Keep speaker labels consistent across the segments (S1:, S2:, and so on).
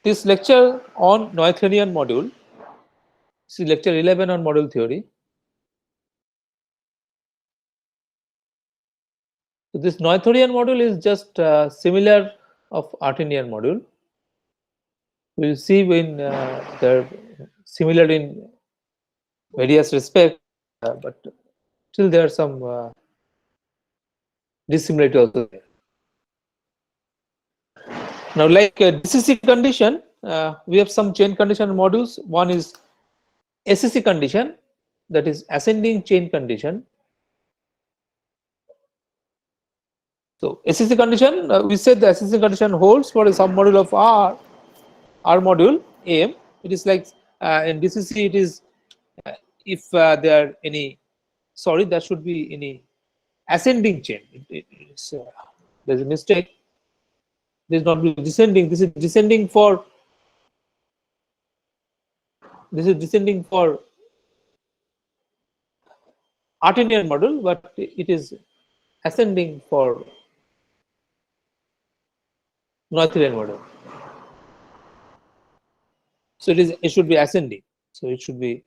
S1: This lecture on Noetherian module, this is lecture 11 on module theory. So this Noetherian module is just similar of Artinian module. We will see when they're similar in various respects, but still there are some dissimilarity also there. Now, like DCC condition, we have some chain condition modules. One is ACC condition, that is ascending chain condition. So ACC condition, we said the ACC condition holds for a submodule of R module AM. It is like in DCC, it is if there are any, sorry, there should be any ascending chain. There's a mistake. This is not descending. This is descending for. This is descending for Artinian module, but it is ascending for Noetherian module. So it should be ascending. So it should be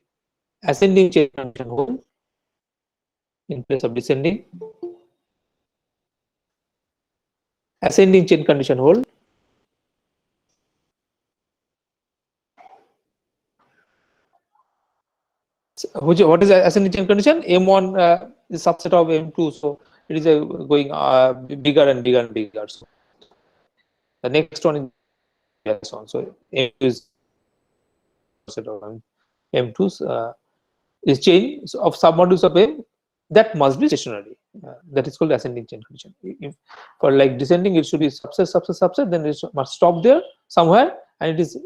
S1: ascending chain condition hold in place of descending. Ascending chain condition hold. So what is ascending chain condition? M1 is subset of M2, so it is going bigger and bigger and bigger. So the next one is on. So M2 is subset of M2 is chain of submodules of M that must be stationary. That is called ascending chain condition. If for like descending, it should be subset, subset, subset. Then it must stop there somewhere, and it is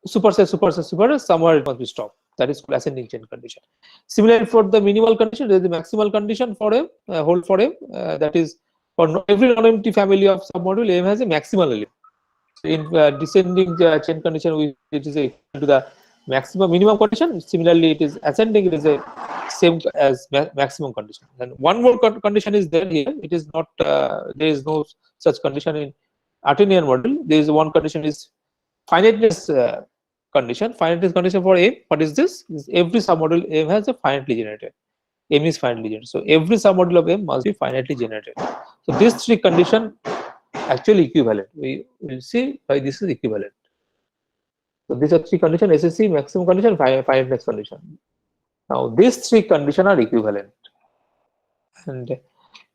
S1: superset, superset, superset. Somewhere it must be stopped. That is called ascending chain condition. Similarly, for the minimal condition, there is the maximal condition for M, hold for M. That is for every non-empty family of submodule, M has a maximal element. So in descending chain condition, it is a to the maximum minimum condition. Similarly, it is ascending, it is a same as maximum condition. And one more condition is there here. It is not there is no such condition in Artinian module. There is one condition is finiteness condition. Finiteness condition for M. What is this? Every submodule M has a finitely generated. M is finitely generated. So every submodule of M must be finitely generated. So these three conditions actually equivalent. We will see why this is equivalent. So these are three conditions: SSC, maximum condition, finiteness condition. Now these three conditions are equivalent, and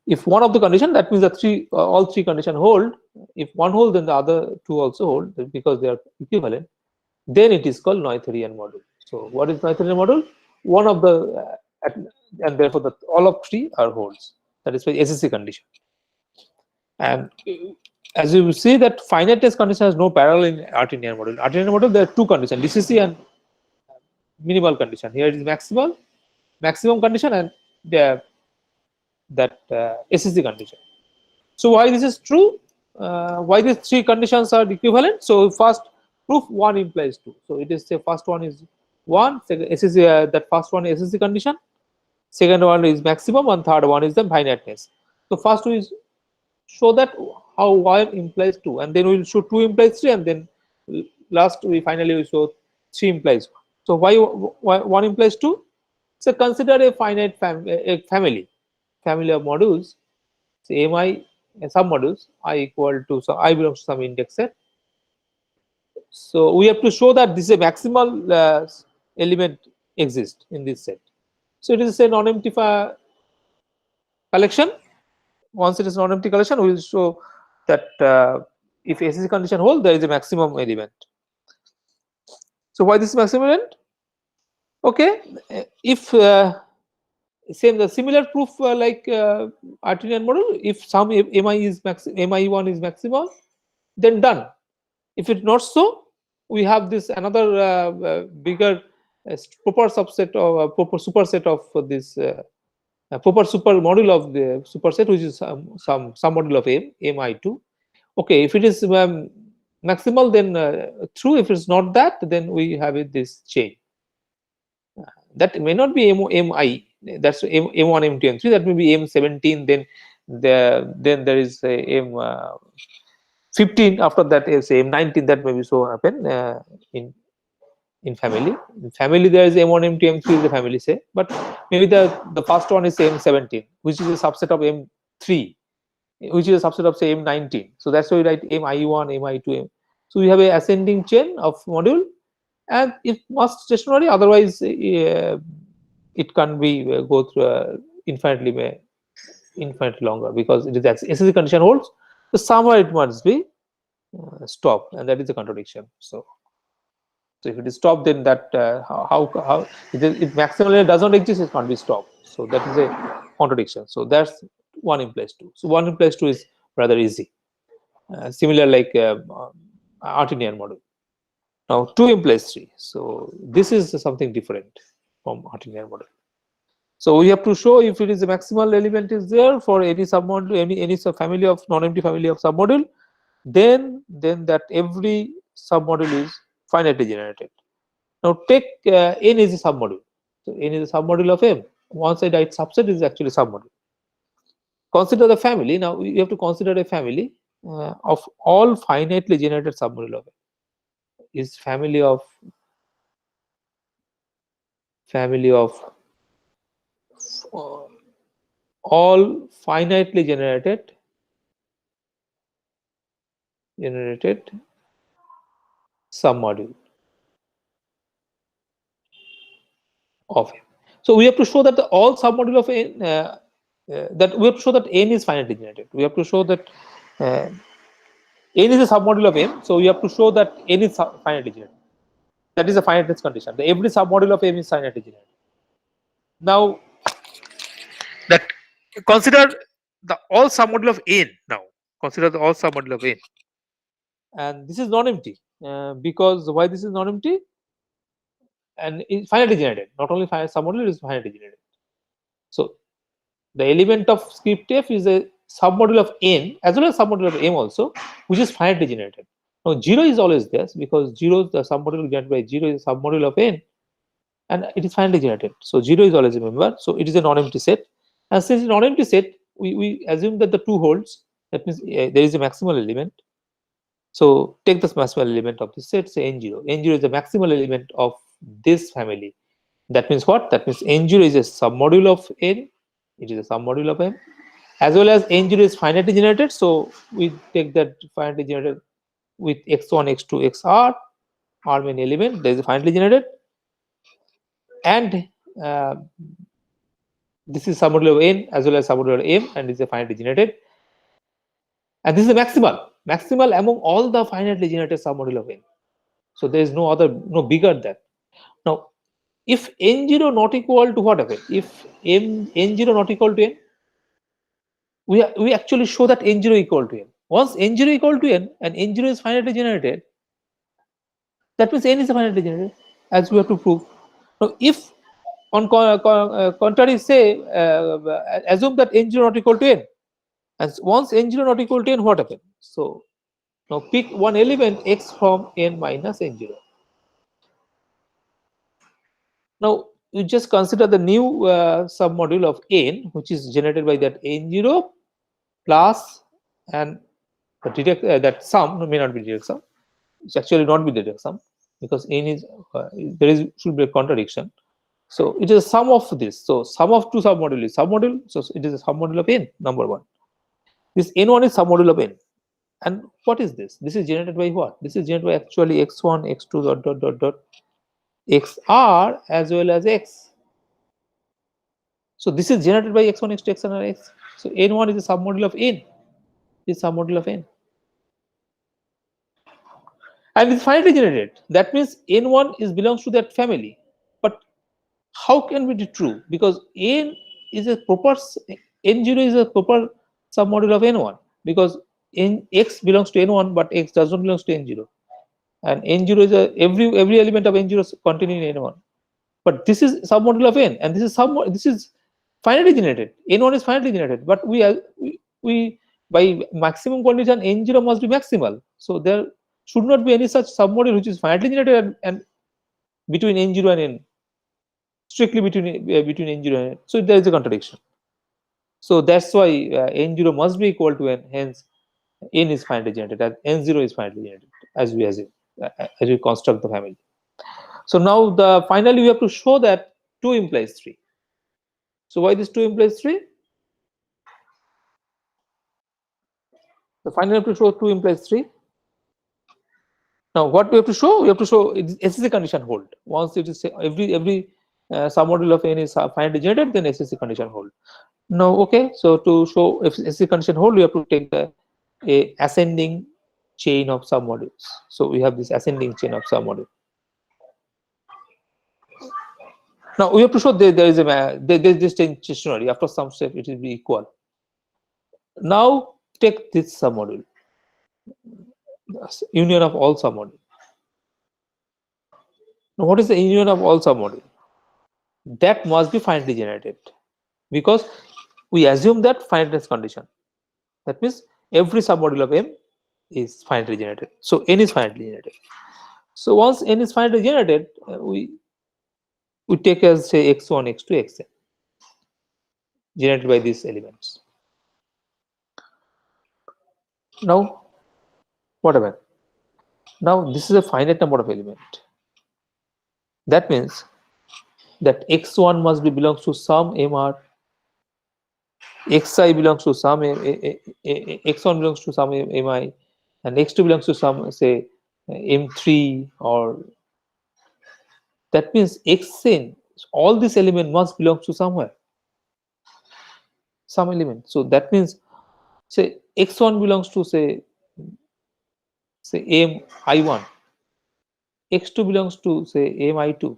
S1: if one of the condition, that means the all three conditions hold. If one hold, then the other two also hold because they are equivalent. Then it is called Noetherian module. So what is Noetherian module? One of the and therefore all of three are holds. That is why SSC condition. And as you will see that finiteness condition has no parallel in Artinian module. Artinian module, there are two conditions, DCC and minimal condition. Here it is maximum condition, and that SSC condition. So why this is true? Why these three conditions are equivalent? So first, proof 1 implies 2. So it is the first one is 1, second SSC, that first one is SSC condition, second one is maximum, and third one is the finiteness. So first we show that how 1 implies 2, and then we will show 2 implies 3, and then last we finally will show 3 implies 1. So why 1 implies 2? So consider a finite family of modules. So mi submodules I equal to, so I belongs to some index set. So we have to show that this is a maximal element exists in this set. So it is a non-empty collection. Once it is non-empty collection, we will show that if SSC condition hold, there is a maximum element. So why this maximum element? Okay, if same the similar proof like Artinian module, if some mi is mi1 is maximal, then done. If it's not so, we have this another bigger proper subset of proper superset of this proper super module of the superset, which is some module of mi2. Okay, if it is maximal, then true. If it's not that, then we have this chain. That may not be mi. That's m1, m2, m3. That may be m17. Then there is a 15 after that is same 19, that maybe so happen in family. In family there is M1, M2, M3 is the family say, but maybe the first one is M17, which is a subset of M3, which is a subset of say M19. So that's why we write MI1, MI2, M. So we have a ascending chain of module, and it must stationary, otherwise it can be go through infinitely longer, because it is that SSC condition holds. So somewhere it must be stop, and that is a contradiction. So if it is stopped, then that how if maximal layer does not exist, it can't be stopped. So that is a contradiction. So that's 1 implies 2. So 1 implies 2 is rather easy. Similar like Artinian model. Now 2 implies 3. So this is something different from Artinian model. So we have to show if it is a maximal element is there for any submodule, any family of non-empty family of submodule, then that every submodule is finitely generated. Now take n is a submodule. So n is a submodule of M. Once I write subset is actually submodule. Consider the family. Now we have to consider a family of all finitely generated submodule of M. Is family of all finitely generated submodule of M. So we have to show that all submodule of N, that we have to show that N is finitely generated. We have to show that N is a submodule of M. So we have to show that N is finitely generated. That is a finiteness condition. Every submodule of M is finitely generated. Now, that consider the all submodule of N. Now, consider the all submodule of N, and this is non-empty because why this is non-empty? And it's finitely generated. Not only submodule, it is finitely generated. So the element of script f is a submodule of N as well as submodule of M also, which is finitely generated. Now 0 is always there because 0 the submodule generated by 0 is a submodule of N, and it is finitely generated. So 0 is always a member. So it is a non-empty set. And since it's a non-empty set, we assume that the 2 holds. That means there is a maximal element. So take this maximal element of this set, say N0. N0 is the maximal element of this family. That means what? That means N0 is a submodule of N. It is a submodule of M. As well as N0 is finitely generated. So we take that finitely generated with x1, x2, xr, r main element. There is a finitely generated. And this is submodule of N as well as submodule of M, and is a finitely generated. And this is a maximal among all the finitely generated submodule of N. So there is no bigger than that. Now, if N0 not equal to what happens? If N0 not equal to N, we actually show that N0 equal to N. Once N0 equal to N and N0 is finitely generated, that means N is finitely generated, as we have to prove. Now, if on contrary say, assume that N0 not equal to N, and once N0 not equal to N, what happens? So now pick one element x from N minus N0. Now you just consider the new submodule of N, which is generated by that N0 plus and that sum may not be direct sum. It's actually not be direct sum because N is should be a contradiction. So it is a sum of this. So sum of two submodule is submodule. So it is a submodule of N, number one. This N1 is submodule of N. And what is this? This is generated by what? This is generated by actually x1, x2, ... xr as well as x. So this is generated by x1, x2, xn, and x. So N1 is a submodule of N. Is submodule of N. And it's finitely generated. That means N1 belongs to that family. But how can it be true? Because N is a proper N0 is a proper submodule of N1 because X belongs to N1, but X does not belong to N0. And N0 is every element of N0 is contained in N1. But this is submodule of N, and this is finitely generated. N1 is finitely generated, but we by maximum condition N0 must be maximal. So there should not be any such submodule which is finitely generated and between N0 and N, strictly between N0 and N. So there is a contradiction. So that's why N0 must be equal to N. Hence, n is finitely generated, and n0 is finitely generated as we construct the family. So now finally we have to show that 2 implies 3. So why this 2 implies 3? So finally we have to show 2 implies 3. Now what we have to show? We have to show SSE condition hold. Once it is every submodule of n is finitely generated, then SSE condition hold. Now okay, so to show if SSE condition hold, we have to take a ascending chain of submodules. So we have this ascending chain of submodule. Now we have to show there is this stationary. After some step, it will be equal. Now take this submodule, union of all submodule. Now what is the union of all submodule? That must be finitely generated, because we assume that finiteness condition. That means every submodule of M is finitely generated. So n is finitely generated. So once n is finitely generated, we take as say x1, x2, xn generated by these elements. Now what happened? Now this is a finite number of element. That means that x1 must be belongs to some mr, xi belongs to some x1 belongs to some mi, and x2 belongs to some say m3, or that means xn, all this element must belong to somewhere, some element. So that means say x1 belongs to say mi1, x2 belongs to say mi2,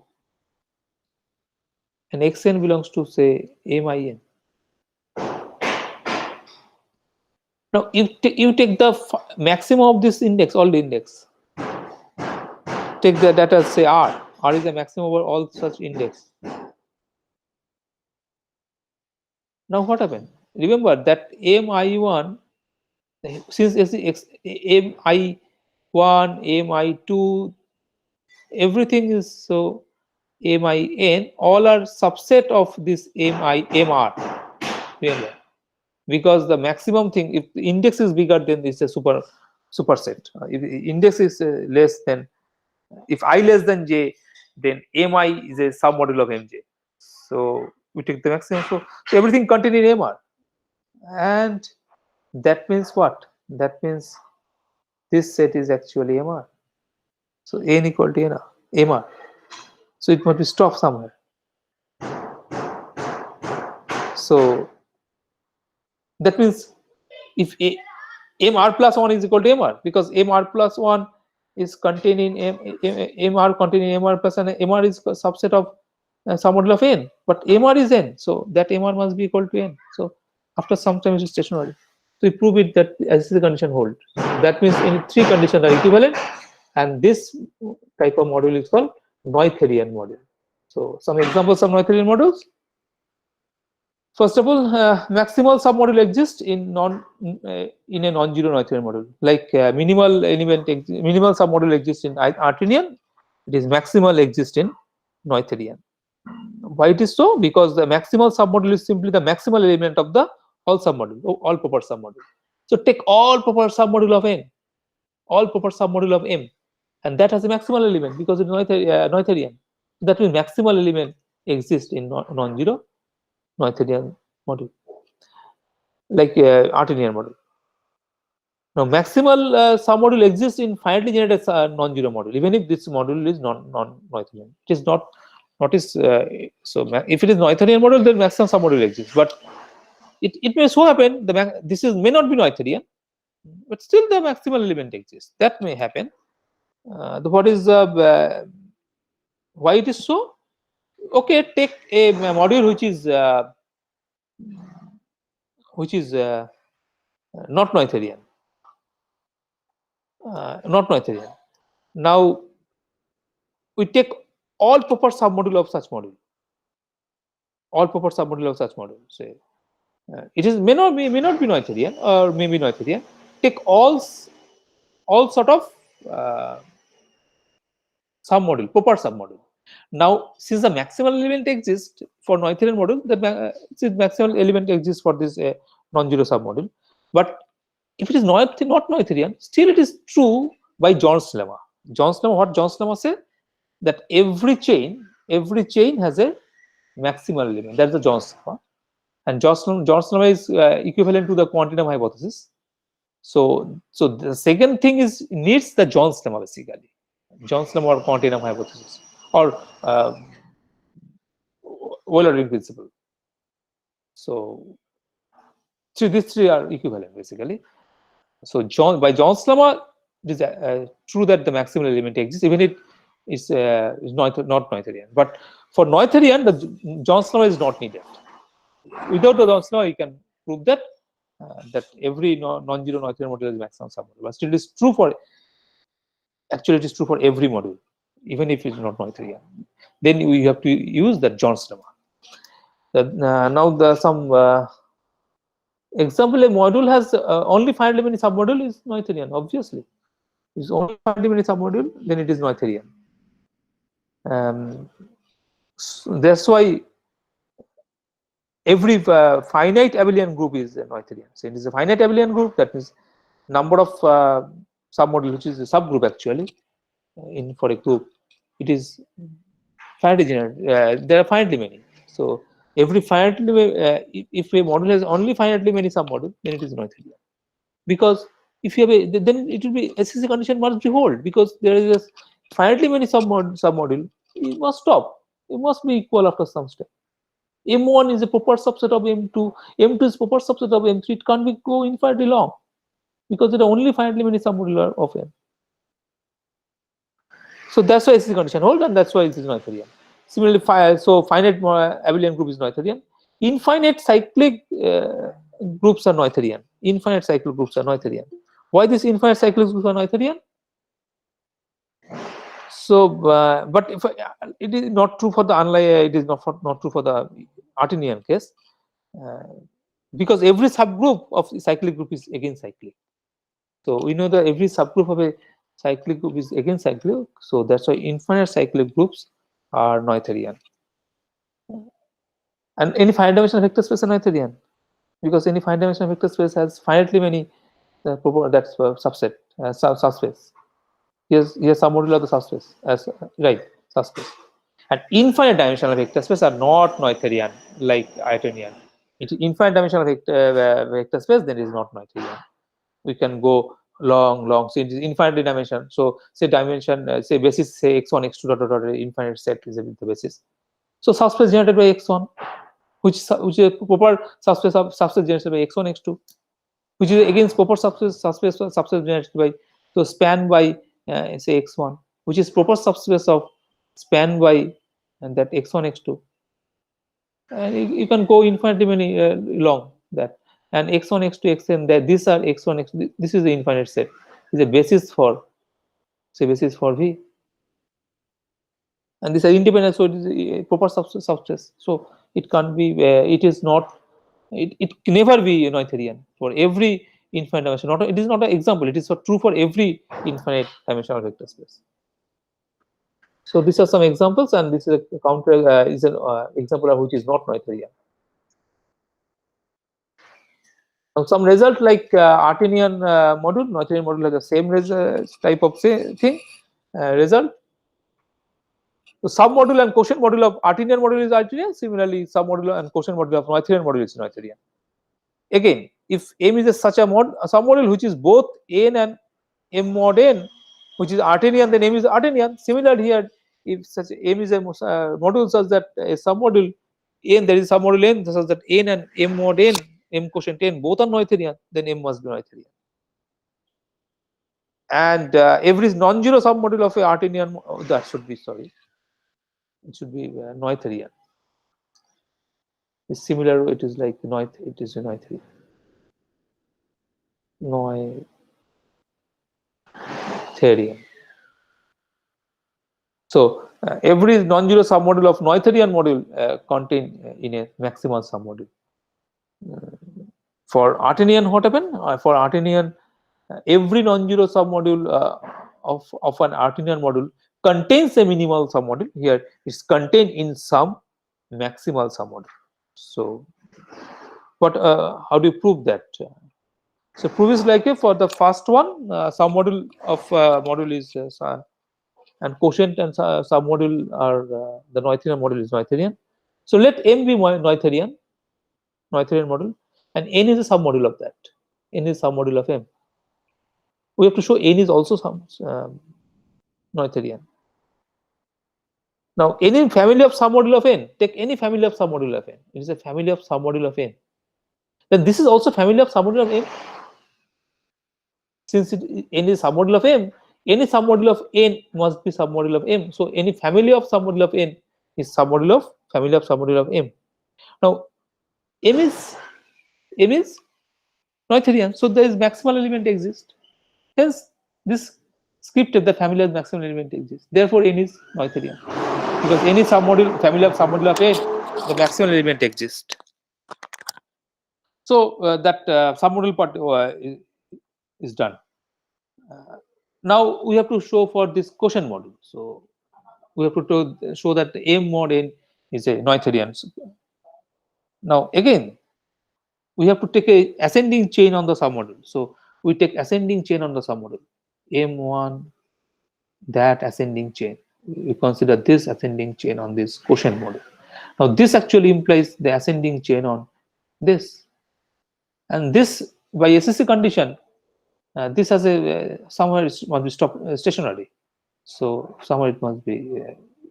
S1: and xn belongs to say min. Now you take the maximum of this index, all the index. Take the data, say r. R is the maximum over all such index. Now what happened? Remember that mi1, since mi1, mi2, everything is so min, all are subset of this mr. Remember, because the maximum thing, if the index is bigger, then this is a superset. If the index is less than, if I less than j, then mi is a submodule of mj. So we take the maximum. So everything contained in mr, and that means what? That means this set is actually mr. So n equal to mr. So it must be stopped somewhere. So that means if mr plus 1 is equal to mr, because mr plus 1 is containing mr containing mr plus, and mr is a subset of submodule of n, but mr is n, so that mr must be equal to n. So after some time it is stationary. So we prove it that as the condition hold. That means any 3 conditions are equivalent, and this type of module is called Noetherian module. So some examples of Noetherian modules. First of all, maximal submodule exists in in a non-zero Noetherian module. Like minimal submodule exists in Artinian, it is maximal exists in Noetherian. Why it is so? Because the maximal submodule is simply the maximal element of the all submodule, all proper submodule. So take all proper submodule of n, all proper submodule of m, and that has a maximal element because it's Noetherian. That means maximal element exists in non-zero Noetherian module, like Artinian module. Now maximal submodule exists in finitely generated non-zero module, even if this module is non-Noetherian. It is not is so if it is Noetherian module, then maximum submodule exists, but it may so happen this may not be Noetherian, but still the maximal element exists. That may happen. What is why it is so? Okay, take a module which is not Noetherian. Now we take all proper submodule of such module. All proper submodule of such module. Say it is may not be Noetherian, or maybe Noetherian. Take all sort of submodule, proper submodule. Now, since the maximal element exists for Noetherian module, the maximal element exists for this non-zero submodule. But if it is not Noetherian, still it is true by John's lemma. John's lemma, what John's lemma say? That every chain has a maximal limit. That's the John's lemma. And John's lemma is equivalent to the quantum hypothesis. So the second thing is needs the John's lemma basically. John's lemma or quantum hypothesis or Euler-Ring principle. So these three are equivalent basically. So by John's lemma, it is true that the maximal element exists, even if it's not Noetherian. But for Noetherian, the John's lemma is not needed. Without the John's lemma, you can prove that every non-zero Noetherian module is maximum submodule. But still, it is true for it is true for every module, even if it's not Noetherian. Then we have to use the John's lemma. Now some example, a module has only finitely many submodule is Noetherian. Obviously, if it's only finitely many submodule, then it is Noetherian. So that's why every finite abelian group is a Noetherian. So it is a finite abelian group. That means number of submodule, which is a subgroup actually. For a group, it is finitely generated. There are finitely many. So every finitely, if a module has only finitely many submodule, then it is Noetherian. Because if you have then it will be SCC condition must be hold, because there is a finitely many submodule. It must stop. It must be equal after some step. M1 is a proper subset of M2. M2 is proper subset of M3. It can't go infinitely long because there are only finitely many submodular of M. So that's why SCC condition hold, and that's why it is Noetherian. Similarly, finite abelian group is Noetherian. Infinite cyclic groups are Noetherian. Infinite cyclic groups are Noetherian. Why these infinite cyclic groups are Noetherian? So, but if it is not true for the it is not true for the Artinian case, because every subgroup of cyclic group is again cyclic. So we know that every subgroup of a cyclic group is again cyclic. So that's why infinite cyclic groups are Noetherian. And any finite dimensional vector space is Noetherian, because any finite dimensional vector space has finitely many that's subset subspace. Here's submodule of the subspace as right subspace. And infinite dimensional vector space are not Noetherian like Artinian. Infinite dimensional vector space, then it is not Noetherian. We can go long. So it is infinite dimension. So say dimension, say basis, say x1, x2 dot infinite set is the basis. So subspace generated by x1, which is a proper subspace generated by x1, x2, which is against proper subspace generated by, so span by say x1, which is proper subspace of span by and that x1, x2, and you can go infinitely many long that, and x1, x2, xn, that these are x1, x2. This is the infinite set. Is a basis for, say, basis for V, and these are independent. So it is a proper subspace. So it can't be. It is not. It can never be Noetherian for every infinite dimension. It is not an example. It is true for every infinite dimensional vector space. So these are some examples, and this is a counter is an example of which is not Noetherian. Now, some result like Artinian module, Noetherian module has the same type of thing result. So submodule and quotient module of Artinian module is Artinian. Similarly, submodule and quotient module of Noetherian module is Noetherian. Again, if M is such a submodule which is both n and M mod n, which is Artinian, then M is Artinian. Similarly here, if such M is a module such that a submodule n, there is submodule n such that n and M mod n, M quotient n, both are Noetherian, then M must be Noetherian. And every non-zero submodule of a Artinian, that should be, sorry, it should be Noetherian. It's similar, it is like it is a Noetherian. Noetherian. So every non-zero submodule of Noetherian module contain in a maximal submodule. For Artinian, what happened? For Artinian, every non-zero submodule of an Artinian module contains a minimal submodule. Here it's contained in some maximal submodule. So, but how do you prove that? So proof is like for the first one, submodule of module is and quotient and submodule are the Noetherian module is Noetherian. So let M be Noetherian module, and N is a submodule of that. N is submodule of M. We have to show N is also some Noetherian. Now, any family of submodule of N, take any family of submodule of N. It is a family of submodule of N. Then this is also family of submodule of M. Since N is submodule of M, any submodule of N must be submodule of M. So any family of submodule of N is submodule of family of submodule of M. Now, M is Noetherian, so there is maximal element exists. Hence, this script of the family of maximal element exists. Therefore, N is Noetherian. Because any submodule, family of submodule of N, the maximal element exists. So that submodule part is done. Now we have to show for this quotient module. So we have to show that the M mod N is a Noetherian. Now again, we have to take a ascending chain on the submodule. So we take ascending chain on the submodule. M1, that ascending chain. We consider this ascending chain on this quotient module. Now this actually implies the ascending chain on this. And this by SSC condition, this has a somewhere it must be stationary. So somewhere it must be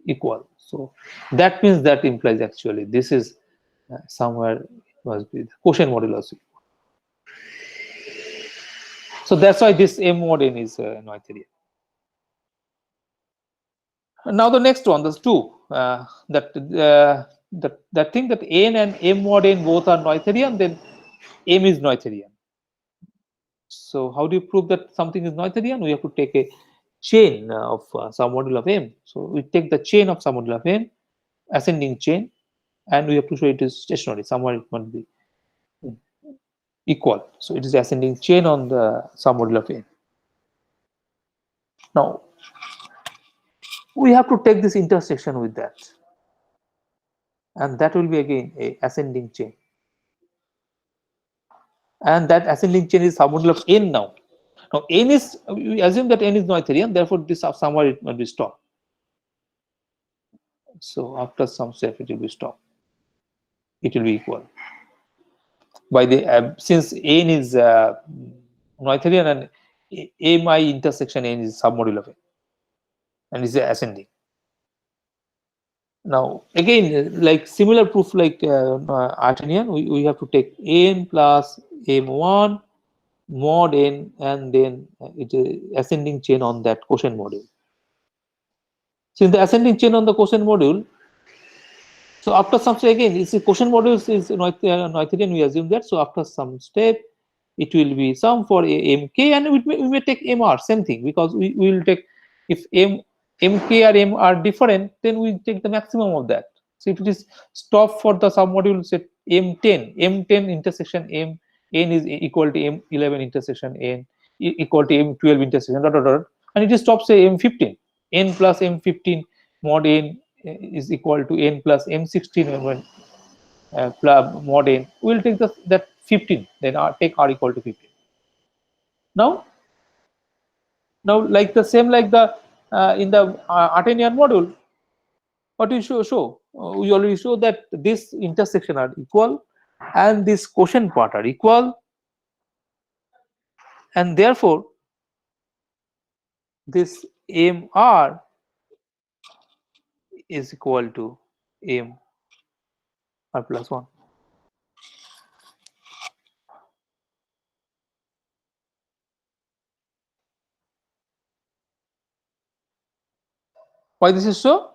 S1: equal. So that means that implies actually this is somewhere it must be the quotient modulus. So that's why this M mod N is Noetherian. Now the next one, there's two. That thing that N and M mod N both are Noetherian, then M is Noetherian. So how do you prove that something is Noetherian? We have to take a chain of submodule of M. So we take the chain of submodule of M, ascending chain, and we have to show it is stationary. Somewhere it must be equal. So it is the ascending chain on the submodule of N. Now we have to take this intersection with that, and that will be again a ascending chain. And that ascending chain is submodule of N now. Now N is, we assume that N is Noetherian, therefore this somewhere it must be stopped. So after some step it will be stopped. It will be equal. By the since N is Noetherian and Mi intersection N is submodule of N and is ascending. Now again, like similar proof like Artinian, we have to take N plus M1 mod N and then it is ascending chain on that quotient module. Since the ascending chain on the quotient module, so after some step again, it's the quotient module is Noetherian, we assume that. So after some step, it will be some for MK, and we may take MR, same thing, because we will take, if MK or M are different, then we take the maximum of that. So if it is stop for the submodule, say M10 intersection M, N is equal to M11 intersection N, equal to M12 intersection, and it is stop say M15, N plus M15 mod N is equal to N plus M16 plus mod N. We will take that 15, then take R equal to 15. Now like the same like the in the Artinian module, what we show? We already show that this intersection are equal and this quotient part are equal, and therefore this MR is equal to M R plus 1. Why this is so?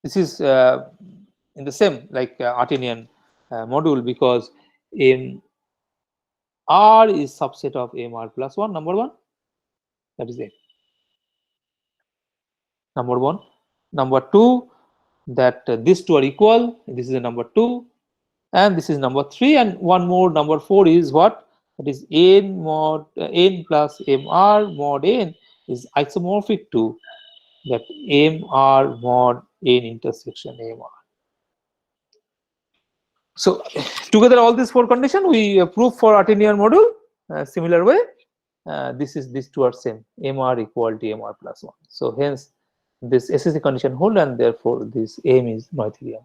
S1: This is in the same like Artinian module, because R is subset of MR plus 1, number 1. That is it. Number 1. Number 2, that these two are equal. This is the number 2, and this is number 3, and one more, number 4 is what? That is N mod N plus MR mod N is isomorphic to that MR mod N intersection MR. So together all these 4 conditions we prove for Artinian module. Similar way, these two are same. MR equal to MR plus 1. So hence this SSE condition hold, and therefore this M is Noetherian.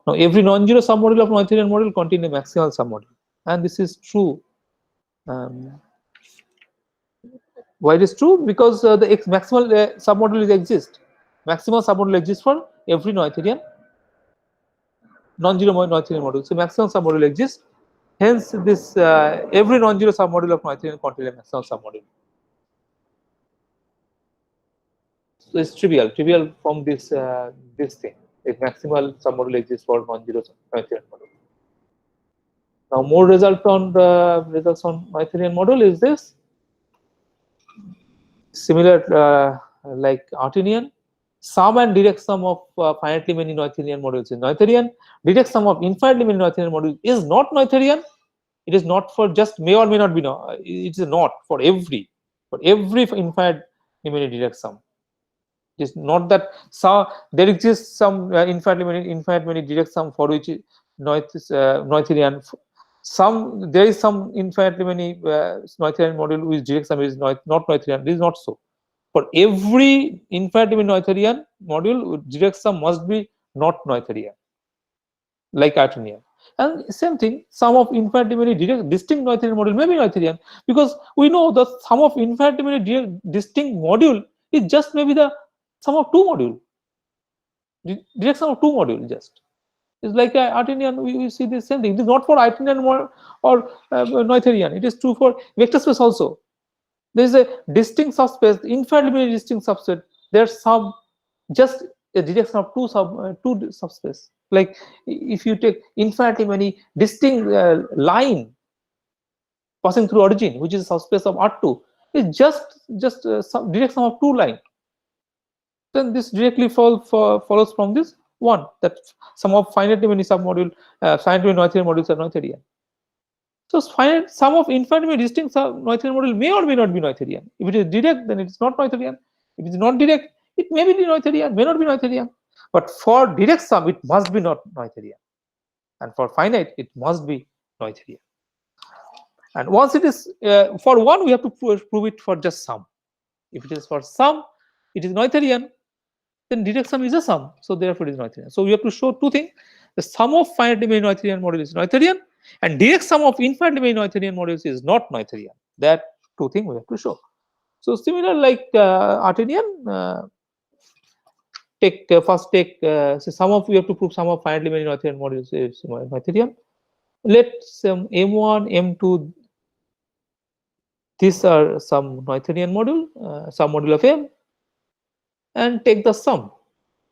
S1: Now every non-zero submodule of Noetherian model contain a maximal submodule, and this is true. Why it is true? Because the maximal submodule exists. Maximal submodule exists for every Noetherian non-zero Noetherian module. So maximal submodule exists. Hence, this every non-zero submodule of Noetherian contains a maximal submodule. So it's trivial from this this thing. A maximal submodule exists for non-zero Noetherian module. Now, more results on Noetherian module is this. Similar like Artinian, sum and direct sum of finitely many Noetherian modules is Noetherian. Direct sum of infinitely many Noetherian modules is not Noetherian. It is not for just may or may not be. No, it is not for every infinite many direct sum. It is not that there exists some infinite many direct sum for which Noetherian. There is some infinitely many Noetherian module which direct sum is not Noetherian. This is not so. For every infinitely many Noetherian module, direct sum must be not Noetherian, like Artinian. And same thing, sum of infinitely many distinct Noetherian module may be Noetherian, because we know the sum of infinitely many distinct module is just maybe the sum of two module. Direct sum of two module just. It's like Artinian, we see the same thing. It is not for Artinian or Noetherian. It is true for vector space also. There is a distinct subspace, infinitely many distinct subset. There's some just a direction of two subspace. Like if you take infinitely many distinct line passing through origin, which is a subspace of R2, is just some direct sum of two line. Then this directly follows from this one, that sum of finitely many submodule, finitely many Noetherian modules are Noetherian. So sum of infinitely distinct Noetherian module may or may not be Noetherian. If it is direct, then it is not Noetherian. If it is not direct, it may be Noetherian, may not be Noetherian. But for direct sum, it must be not Noetherian. And for finite, it must be Noetherian. And once it is for one, we have to prove it for just sum. If it is for sum, it is Noetherian. Then direct sum is a sum. So therefore, it is Noetherian. So we have to show two things. The sum of finitely many Noetherian module is Noetherian, and direct sum of infinitely many Noetherian modules is not Noetherian. That two things we have to show. So similar like Artinian, first take so sum of, we have to prove sum of finitely many Noetherian modules is Noetherian. Let some M1, M2, these are some Noetherian module, some module of M, and take the sum.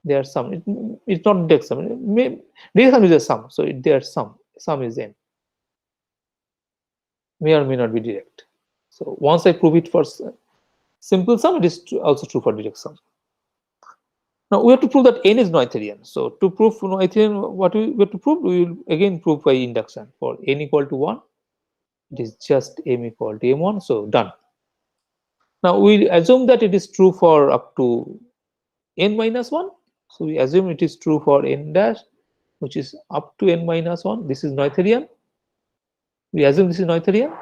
S1: Their sum. It's not direct sum. Direct sum is a sum. So their sum is n. May or may not be direct. So once I prove it for simple sum, it is also true for direct sum. Now we have to prove that n is Noetherian. So to prove Noetherian, what we have to prove? We will again prove by induction. For n equal to 1, it is just m equal to m1. So done. Now we assume that it is true for up to n minus 1. So we assume it is true for n dash, which is up to n minus 1. This is Noetherian. We assume this is Noetherian,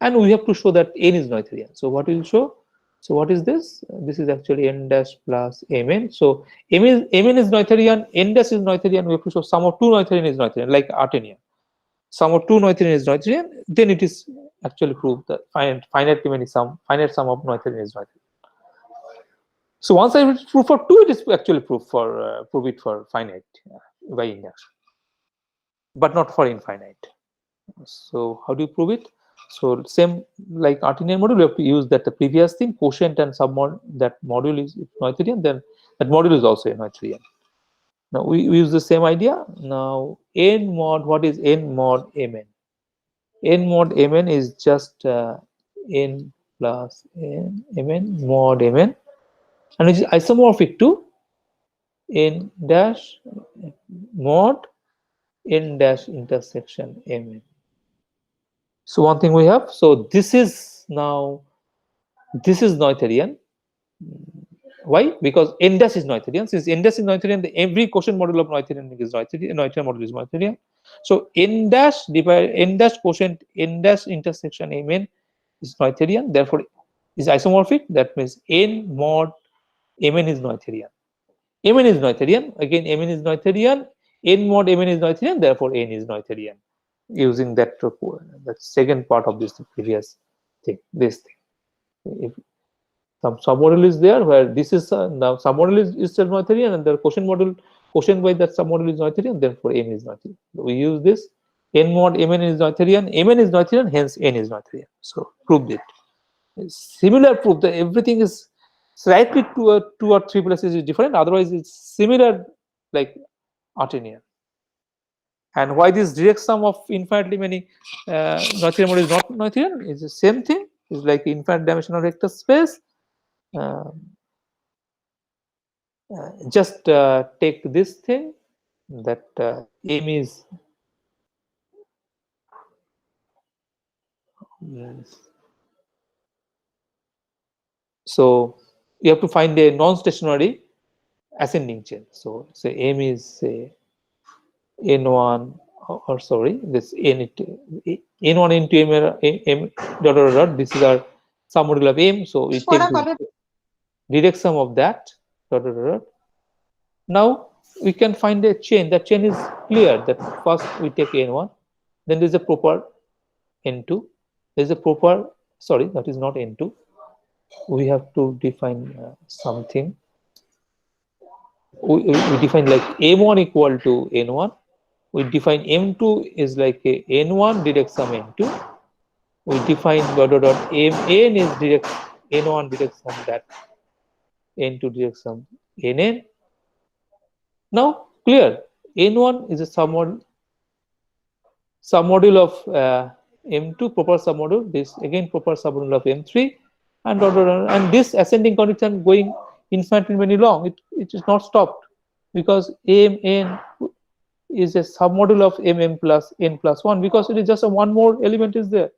S1: and we have to show that n is Noetherian. So what we will show? So what is this? This is actually n dash plus mn. So mn is Noetherian, n dash is Noetherian. We have to show sum of two Noetherian is Noetherian, like Artinian. Sum of two Noetherian is Noetherian. Then it is actually proved that finite sum of Noetherian is Noetherian. So once I prove for 2, it is actually prove it for finite by induction, but not for infinite. So how do you prove it? So same like Artinian module, we have to use that the previous thing, quotient and submod, that module is Noetherian, then that module is also a Noetherian. Now we use the same idea. Now n mod, what is n mod mn? N mod mn is just n plus n mn mod mn, and it is isomorphic to n dash mod n dash intersection mn. So one thing we have, so this is Noetherian. Why? Because n dash is Noetherian. Since n dash is Noetherian, every quotient module of Noetherian is Noetherian. Noetherian module is Noetherian. So n dash divided n dash quotient n dash intersection mn is Noetherian, therefore is isomorphic. That means N mod Mn is Noetherian. Mn is Noetherian. Again, Mn is Noetherian. N mod Mn is Noetherian. Therefore, N is Noetherian. Using that second part of this previous thing. This thing. If some submodel is there where this is now submodel is still Noetherian and the quotient model quotient by that submodel is Noetherian. Therefore, M is Noetherian. We use this. N mod Mn is Noetherian. Mn is Noetherian. Hence, N is Noetherian. So proved it. Similar proof that everything is slightly two or three places is different. Otherwise, it's similar like Artinian. And why this direct sum of infinitely many Noetherian model is not Noetherian? It's the same thing. It's like infinite dimensional vector space. Just take this thing that M is so you have to find a non-stationary ascending chain. So say M is say N1 or sorry this N1 into M dot dot dot. This is our submodel of M. So we take the direct sum of that dot dot dot. Now we can find a chain. That chain is clear. That first we take N1, then there is a proper N2. There is a proper sorry that is not N2. We have to define something. We define like M1 equal to N1. We define M2 is like a N1 direct sum N2. We define dot dot dot Mn is direct N1 direct sum that N2 direct sum Nn. Now clear, N1 is a submodel of M2 proper submodel. This again proper submodel of M3 and this ascending condition going infinitely many long. It is not stopped because Mn is a submodel of Mn plus n plus 1 because it is just a one more element is there.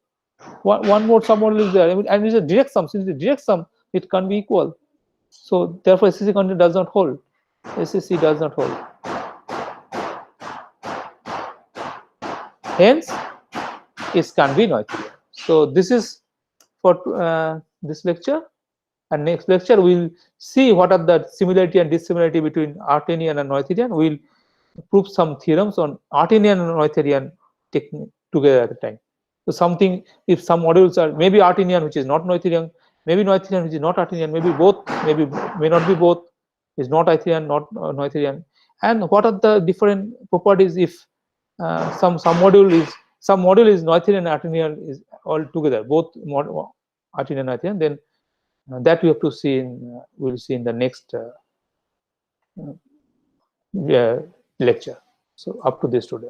S1: One more submodel is there. I mean, and it's a direct sum. Since it's a direct sum, it can't be equal. So therefore, SCC condition does not hold. SCC does not hold. Hence, it can be Noetherian. So this is for this lecture. And next lecture, we'll see what are the similarity and dissimilarity between Artinian and Noetherian. We'll prove some theorems on Artinian and Noetherian technique together at the time. So something, if some modules are maybe Artinian, which is not Noetherian, maybe Noetherian, which is not Artinian, maybe both, maybe may not be both, is not Artinian, not Noetherian. And what are the different properties if some module is Noetherian and Artinian is all together, both Artinian and Noetherian, then that we have to see in we'll see in the next lecture. So up to this today.